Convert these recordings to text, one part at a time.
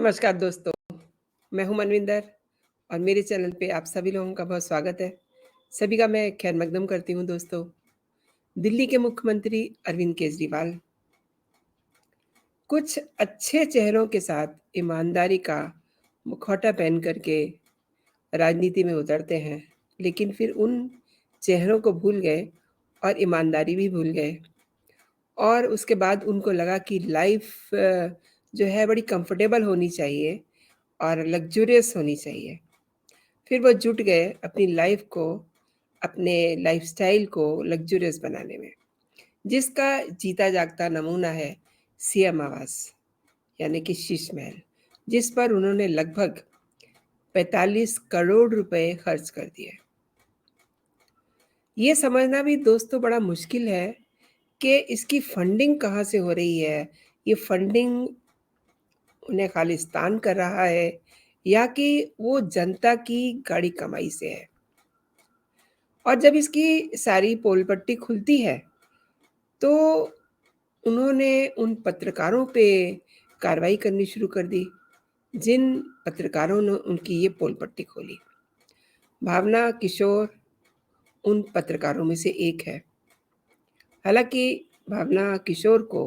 नमस्कार दोस्तों, मैं हूं मनविंदर और मेरे चैनल पे आप सभी लोगों का बहुत स्वागत है। सभी का मैं खैर मकदम करती हूं दोस्तों। दिल्ली के मुख्यमंत्री अरविंद केजरीवाल कुछ अच्छे चेहरों के साथ ईमानदारी का मुखौटा पहन करके राजनीति में उतरते हैं, लेकिन फिर उन चेहरों को भूल गए और ईमानदारी भी भूल गए। और उसके बाद उनको लगा कि लाइफ जो है बड़ी कंफर्टेबल होनी चाहिए और लग्ज़ूरियस होनी चाहिए। फिर वो जुट गए अपनी लाइफ को, अपने लाइफ़स्टाइल को लग्ज़ूरियस बनाने में, जिसका जीता जागता नमूना है सीएम आवास, यानी कि शीश महल, जिस पर उन्होंने लगभग 45 करोड़ रुपए खर्च कर दिए। ये समझना भी दोस्तों बड़ा मुश्किल है कि इसकी फंडिंग कहाँ से हो रही है। ये फंडिंग उन्हें खालिस्तान कर रहा है या कि वो जनता की गाढ़ी कमाई से है। और जब इसकी सारी पोल पट्टी खुलती है, तो उन्होंने उन पत्रकारों पे कार्रवाई करनी शुरू कर दी, जिन पत्रकारों ने उनकी ये पोल पट्टी खोली। भावना किशोर उन पत्रकारों में से एक है। हालाँकि भावना किशोर को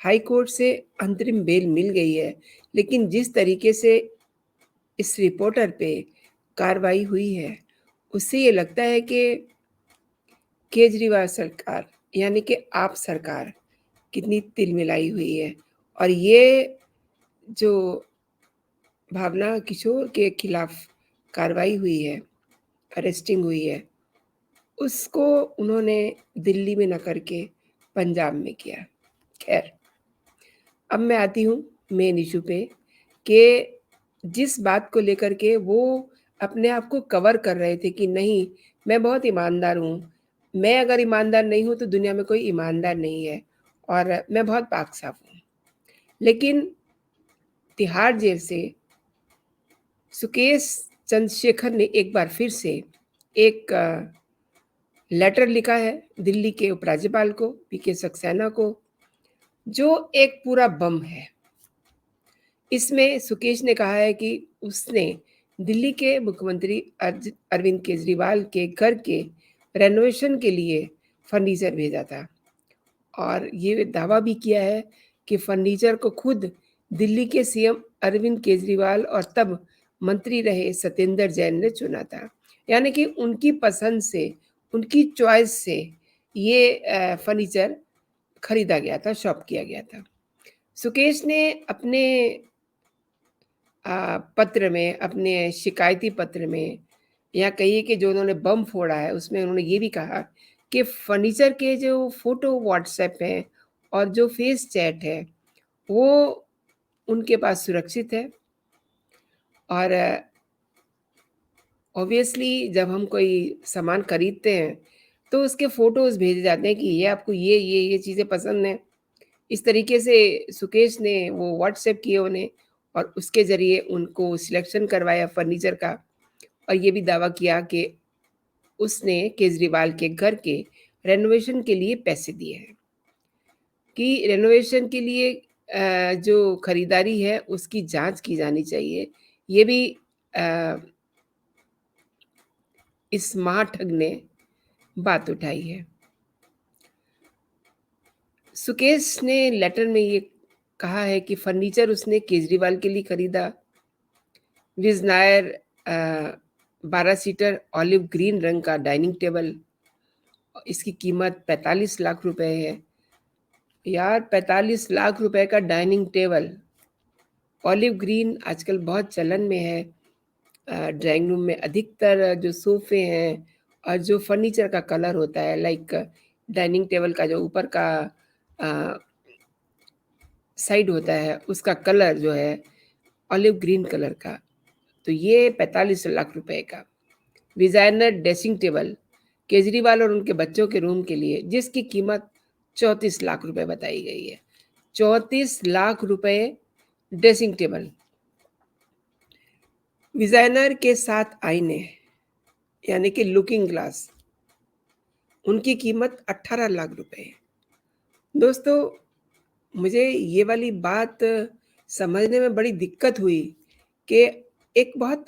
हाई कोर्ट से अंतरिम बेल मिल गई है, लेकिन जिस तरीके से इस रिपोर्टर पे कार्रवाई हुई है, उससे ये लगता है कि केजरीवाल सरकार यानी कि आप सरकार कितनी तिलमिलाई हुई है। और ये जो भावना किशोर के खिलाफ कार्रवाई हुई है, अरेस्टिंग हुई है, उसको उन्होंने दिल्ली में न करके पंजाब में किया। खैर, अब मैं आती हूँ मेन इशू पे कि जिस बात को लेकर के वो अपने आप को कवर कर रहे थे कि नहीं, मैं बहुत ईमानदार हूँ, मैं अगर ईमानदार नहीं हूँ तो दुनिया में कोई ईमानदार नहीं है और मैं बहुत पाक साफ हूँ। लेकिन तिहाड़ जेल से सुकेश चंद्रशेखर ने एक बार फिर से एक लेटर लिखा है दिल्ली के उपराज्यपाल को, पीके सक्सेना को, जो एक पूरा बम है। इसमें सुकेश ने कहा है कि उसने दिल्ली के मुख्यमंत्री अरविंद केजरीवाल के घर के रेनोवेशन के लिए फर्नीचर भेजा था और ये दावा भी किया है कि फर्नीचर को खुद दिल्ली के सीएम अरविंद केजरीवाल और तब मंत्री रहे सत्येंद्र जैन ने चुना था। यानी कि उनकी पसंद से, उनकी चॉइस से ये फर्नीचर खरीदा गया था, शॉप किया गया था। सुकेश ने अपने पत्र में, अपने शिकायती पत्र में, या कहिए कि जो उन्होंने बम फोड़ा है, उसमें उन्होंने ये भी कहा कि फर्नीचर के जो फ़ोटो व्हाट्सएप हैं और जो फेस चैट है, वो उनके पास सुरक्षित है। और ऑब्वियसली जब हम कोई सामान खरीदते हैं, तो उसके फ़ोटोज़ भेजे जाते हैं कि ये आपको ये चीज़ें पसंद हैं। इस तरीके से सुकेश ने वो व्हाट्सएप किए उन्हें और उसके ज़रिए उनको सिलेक्शन करवाया फर्नीचर का और ये भी दावा किया कि उसने केजरीवाल के घर के रेनोवेशन के लिए पैसे दिए हैं, कि रेनोवेशन के लिए जो खरीदारी है उसकी जांच की जानी चाहिए। ये भी अ, इस महाठग ने बात उठाई है। सुकेश ने लेटर में ये कहा है कि फर्नीचर उसने केजरीवाल के लिए खरीदा। विज़नायर 12 सीटर ऑलिव ग्रीन रंग का डाइनिंग टेबल, इसकी कीमत 45 लाख रुपए है। यार 45 लाख रुपए का डाइनिंग टेबल, ऑलिव ग्रीन आजकल बहुत चलन में है। ड्राइंग रूम में अधिकतर जो सोफ़े हैं और जो फर्नीचर का कलर होता है, लाइक डाइनिंग टेबल का जो ऊपर का अ, साइड होता है, उसका कलर जो है ऑलिव ग्रीन कलर का। तो ये 45 लाख रुपए का डिज़ाइनर ड्रेसिंग टेबल केजरीवाल और उनके बच्चों के रूम के लिए, जिसकी कीमत 34 लाख रुपए बताई गई है। 34 लाख रुपए ड्रेसिंग टेबल। डिज़ाइनर के 7 आईने, यानी कि लुकिंग ग्लास, उनकी कीमत 18 लाख रुपए है। दोस्तों, मुझे ये वाली बात समझने में बड़ी दिक्कत हुई कि एक बहुत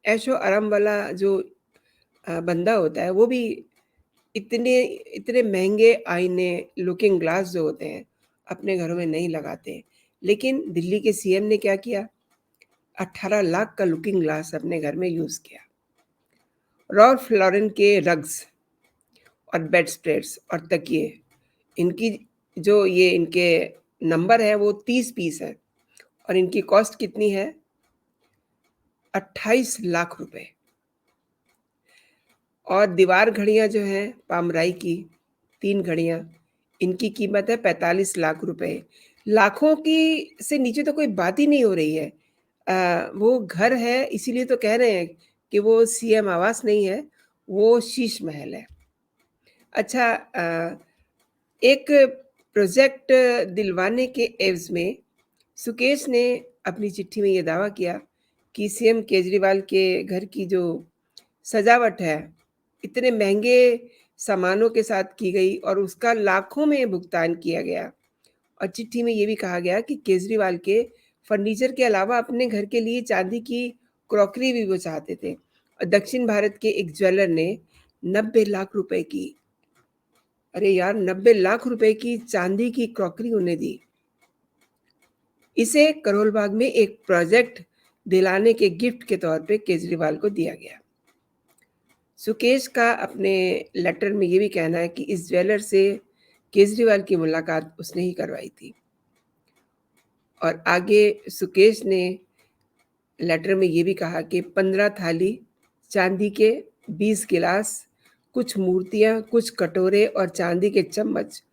ऐशो-आराम वाला जो बंदा होता है, वो भी इतने इतने महँगे आईने, लुकिंग ग्लास जो होते हैं, अपने घरों में नहीं लगाते। लेकिन दिल्ली के सीएम ने क्या किया? 18 लाख का लुकिंग ग्लास अपने घर में यूज़ किया। रॉल्फ लॉरेन के रग्स और बेड स्प्रेड्स और तकिए, इनकी जो ये इनके नंबर है वो 30 पीस है और इनकी कॉस्ट कितनी है? 28 लाख रुपए। और दीवार घड़ियाँ जो हैं पामराई की 3 घड़ियाँ, इनकी कीमत है 45 लाख रुपए। लाखों की से नीचे तो कोई बात ही नहीं हो रही है। वो घर है इसीलिए तो कह रहे हैं कि वो सीएम आवास नहीं है, वो शीश महल है। अच्छा, एक प्रोजेक्ट दिलवाने के एवज़ में सुकेश ने अपनी चिट्ठी में ये दावा किया कि सीएम केजरीवाल के घर की जो सजावट है, इतने महँगे सामानों के साथ की गई और उसका लाखों में भुगतान किया गया। और चिट्ठी में ये भी कहा गया कि केजरीवाल के फर्नीचर के अलावा अपने घर के लिए चांदी की क्रॉकरी भी वो चाहते थे। और दक्षिण भारत के एक ज्वेलर ने 90 लाख रुपए की, अरे यार, 90 लाख रुपए की चांदी की क्रॉकरी उन्हें दी। इसे करोल बाग में एक प्रोजेक्ट दिलाने के गिफ्ट के तौर पे केजरीवाल को दिया गया। सुकेश का अपने लेटर में ये भी कहना है कि इस ज्वेलर से केजरीवाल की मुलाकात उसने ही करवाई थी। और आगे सुकेश ने लेटर में ये भी कहा कि 15 थाली चांदी के, 20 गिलास, कुछ मूर्तियाँ, कुछ कटोरे और चांदी के चम्मच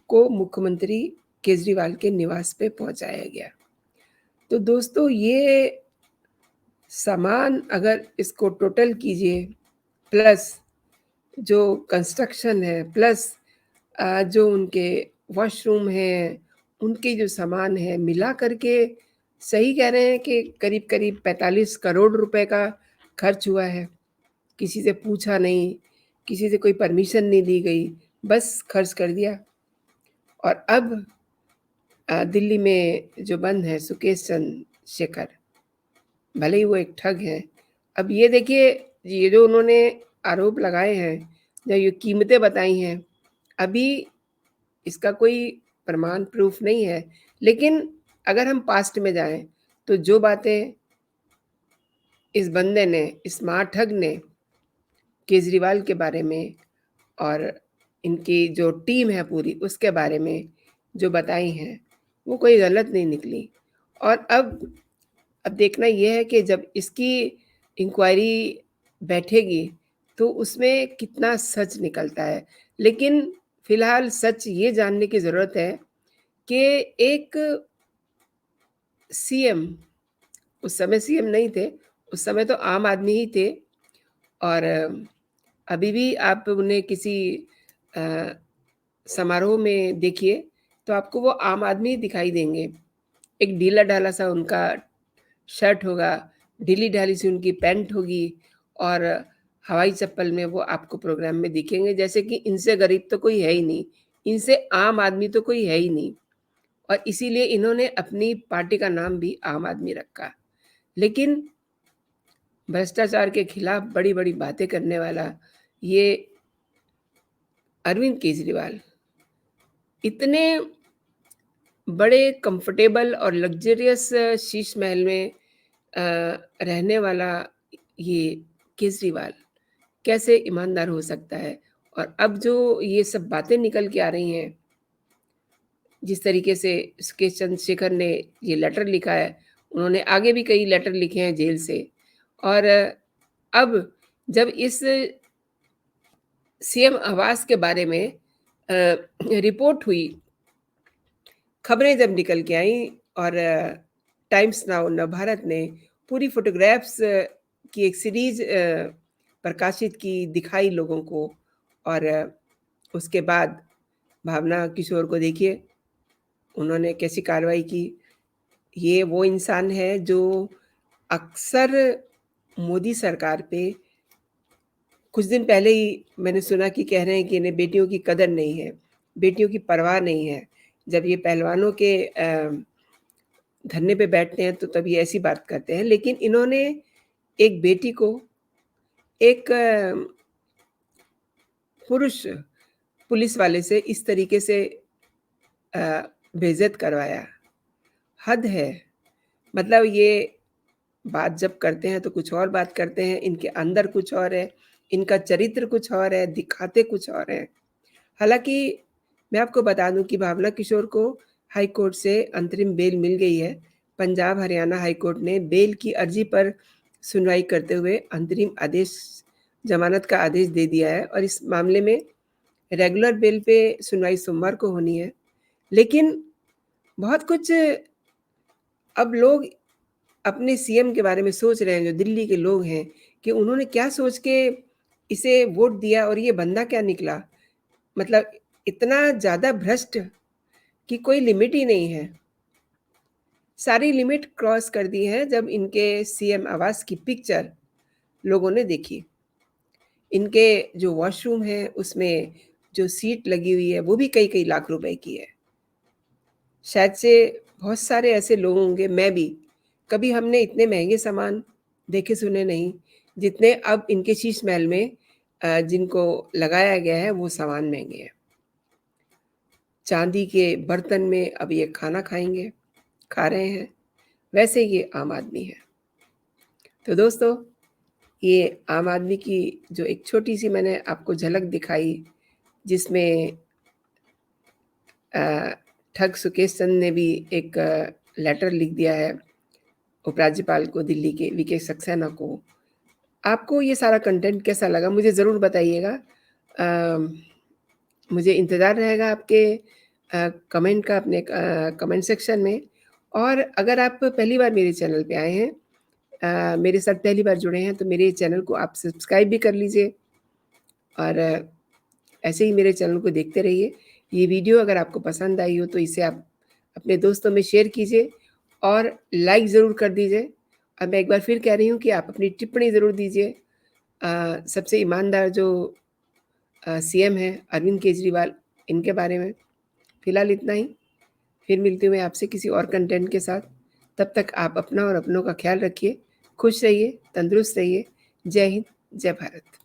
को मुख्यमंत्री केजरीवाल के निवास पे पहुँचाया गया। तो दोस्तों, ये सामान अगर इसको टोटल कीजिए, प्लस जो कंस्ट्रक्शन है, प्लस जो उनके वॉशरूम हैं, उनके जो सामान है, मिला करके सही कह रहे हैं कि करीब-करीब 45 करोड़ रुपए का खर्च हुआ है। किसी से पूछा नहीं, किसी से कोई परमिशन नहीं ली गई, बस खर्च कर दिया। और अब दिल्ली में जो बंद है सुकेश चंद्र शेखर, भले ही वो एक ठग हैं। अब ये देखिए, ये जो उन्होंने आरोप लगाए हैं, जो ये कीमतें बताई हैं, अभी इसका कोई प्रमाण प्रूफ नहीं है। लेकिन अगर हम पास्ट में जाएँ, तो जो बातें इस बंदे ने, इस महाठग ने केजरीवाल के बारे में और इनकी जो टीम है पूरी, उसके बारे में जो बताई हैं, वो कोई गलत नहीं निकली। और अब देखना ये है कि जब इसकी इंक्वायरी बैठेगी, तो उसमें कितना सच निकलता है। लेकिन फ़िलहाल सच ये जानने की ज़रूरत है कि एक सीएम, उस समय सीएम नहीं थे, उस समय तो आम आदमी ही थे और अभी भी आप उन्हें किसी अ, समारोह में देखिए, तो आपको वो आम आदमी ही दिखाई देंगे। एक ढीला-ढाला सा उनका शर्ट होगा, ढीली-ढाली सी उनकी पैंट होगी और हवाई चप्पल में वो आपको प्रोग्राम में दिखेंगे, जैसे कि इनसे गरीब तो कोई है ही नहीं, इनसे आम आदमी तो कोई है ही नहीं। और इसीलिए इन्होंने अपनी पार्टी का नाम भी आम आदमी रखा। लेकिन भ्रष्टाचार के खिलाफ बड़ी-बड़ी बातें करने वाला ये अरविंद केजरीवाल, इतने बड़े कंफर्टेबल और लग्ज़रियस शीश महल में रहने वाला ये केजरीवाल कैसे ईमानदार हो सकता है? और अब जो ये सब बातें निकल के आ रही हैं, जिस तरीके से सुकेश चंद्रशेखर ने ये लेटर लिखा है, उन्होंने आगे भी कई लेटर लिखे हैं जेल से। और अब जब इस सीएम आवास के बारे में रिपोर्ट हुई, खबरें जब निकल के आईं और टाइम्स नाउ नवभारत ने पूरी फ़ोटोग्राफ्स की एक सीरीज़ प्रकाशित की, दिखाई लोगों को। और उसके बाद भावना किशोर को देखिए, उन्होंने कैसी कार्रवाई की। ये वो इंसान है जो अक्सर मोदी सरकार पे, कुछ दिन पहले ही मैंने सुना कि कह रहे हैं कि इन्हें बेटियों की कदर नहीं है, बेटियों की परवाह नहीं है। जब ये पहलवानों के धरने पे बैठते हैं तो तब ये ऐसी बात करते हैं, लेकिन इन्होंने एक बेटी को एक पुरुष पुलिस वाले से इस तरीके से अ, बेइज़्ज़त करवाया, हद है। मतलब ये बात जब करते हैं तो कुछ और बात करते हैं, इनके अंदर कुछ और है, इनका चरित्र कुछ और है, दिखाते कुछ और हैं। हालाँकि मैं आपको बता दूँ कि भावना किशोर को हाई कोर्ट से अंतरिम बेल मिल गई है। पंजाब हरियाणा हाई कोर्ट ने बेल की अर्जी पर सुनवाई करते हुए अंतरिम आदेश ज़मानत का आदेश दे दिया है और इस मामले में रेगुलर बेल पे सुनवाई सोमवार को होनी है। लेकिन बहुत कुछ अब लोग अपने सीएम के बारे में सोच रहे हैं, जो दिल्ली के लोग हैं, कि उन्होंने क्या सोच के इसे वोट दिया और ये बंदा क्या निकला। मतलब इतना ज़्यादा भ्रष्ट कि कोई लिमिट ही नहीं है। सारी लिमिट क्रॉस कर दी है जब इनके सीएम आवास की पिक्चर लोगों ने देखी। इनके जो वॉशरूम है उसमें जो सीट लगी हुई है वो भी कई-कई लाख रुपए की है। शायद से बहुत सारे ऐसे लोग होंगे, मैं भी, कभी हमने इतने महँगे सामान देखे सुने नहीं, जितने अब इनके शीश महल में जिनको लगाया गया है वो सामान महँगे हैं। चाँदी के बर्तन में अब ये खाना खाएँगे, खा रहे हैं, वैसे ये आम आदमी है। तो दोस्तों, ये आम आदमी की जो एक छोटी-सी मैंने आपको झलक दिखाई, जिसमें अ, ठग सुकेश चंद ने भी एक लेटर लिख दिया है उपराज्यपाल को दिल्ली के वीके सक्सेना को। आपको ये सारा कंटेंट कैसा लगा मुझे ज़रूर बताइएगा। मुझे इंतज़ार रहेगा आपके कमेंट का अपने कमेंट सेक्शन में। और अगर आप पहली बार मेरे चैनल पे आए हैं, मेरे साथ पहली बार जुड़े हैं, तो मेरे चैनल को आप सब्सक्राइब भी कर लीजिए और ऐसे ही मेरे चैनल को देखते रहिए। ये वीडियो अगर आपको पसंद आई हो तो इसे आप अपने दोस्तों में शेयर कीजिए और लाइक ज़रूर कर दीजिए। और मैं एक बार फिर कह रही हूँ कि आप अपनी टिप्पणी ज़रूर दीजिए। सबसे ईमानदार जो सीएम हैं अरविंद केजरीवाल, इनके बारे में। फिलहाल इतना ही, फिर मिलती हूँ मैं आपसे किसी और कंटेंट के साथ। तब तक आप अपना और अपनों का ख़्याल रखिए, खुश रहिए, तंदुरुस्त रहिए। जय हिंद, जय भारत।